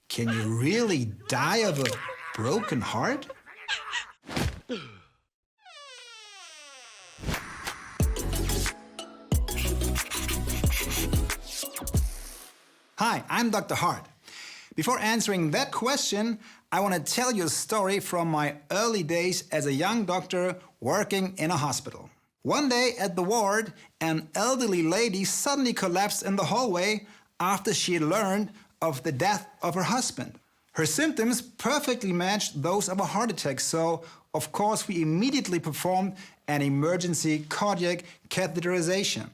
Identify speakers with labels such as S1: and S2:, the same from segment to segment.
S1: Can you really die of a broken heart? Hi, I'm Dr. Hart. Before answering that question, I want to tell you a story from my early days as a young doctor working in a hospital. One day at the ward, an elderly lady suddenly collapsed in the hallway after she learned of the death of her husband. Her symptoms perfectly matched those of a heart attack, so of course we immediately performed an emergency cardiac catheterization.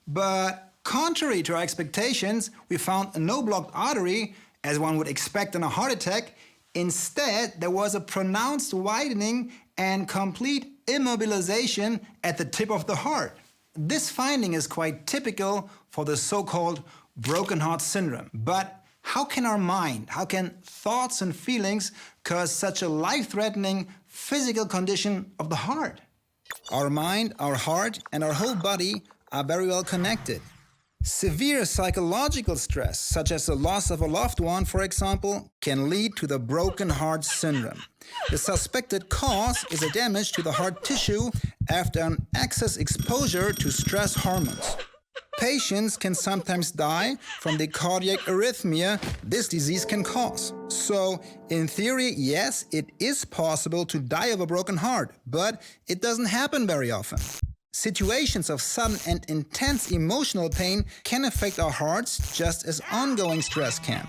S1: But contrary to our expectations, we found no blocked artery, as one would expect in a heart attack. Instead, there was a pronounced widening and complete immobilization at the tip of the heart. This finding is quite typical for the so-called broken heart syndrome. But how can our mind, how can thoughts and feelings cause such a life-threatening physical condition of the heart? Our mind, our heart, and our whole body are very well connected. Severe psychological stress, such as the loss of a loved one, for example, can lead to the broken heart syndrome. The suspected cause is a damage to the heart tissue after an excess exposure to stress hormones. Patients can sometimes die from the cardiac arrhythmia this disease can cause. So, in theory, yes, it is possible to die of a broken heart, but it doesn't happen very often. Situations of sudden and intense emotional pain can affect our hearts just as ongoing stress can.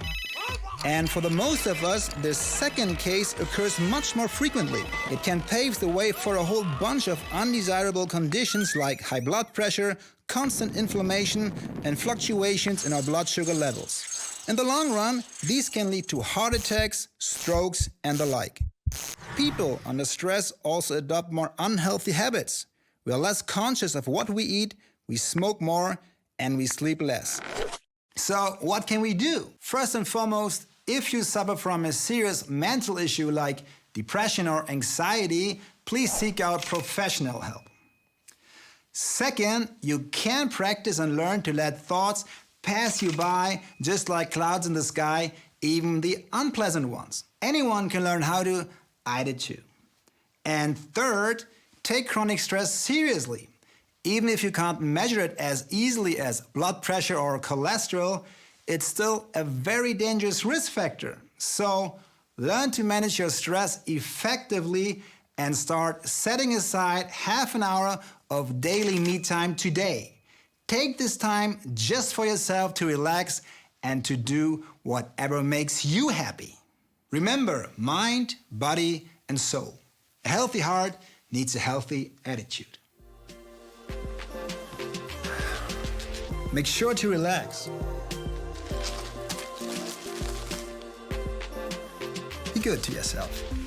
S1: And for the most of us, this second case occurs much more frequently. It can pave the way for a whole bunch of undesirable conditions like high blood pressure, constant inflammation, and fluctuations in our blood sugar levels. In the long run, these can lead to heart attacks, strokes, and the like. People under stress also adopt more unhealthy habits. We are less conscious of what we eat, we smoke more, and we sleep less. So what can we do? First and foremost, if you suffer from a serious mental issue like depression or anxiety, please seek out professional help. Second, you can practice and learn to let thoughts pass you by just like clouds in the sky, even the unpleasant ones. Anyone can learn how to. I did too. And third, take chronic stress seriously. Even if you can't measure it as easily as blood pressure or cholesterol, it's still a very dangerous risk factor. So learn to manage your stress effectively and start setting aside half an hour of daily me time today. Take this time just for yourself to relax and to do whatever makes you happy. Remember, mind, body, and soul. A healthy heart needs a healthy attitude. Make sure to relax. Be good to yourself.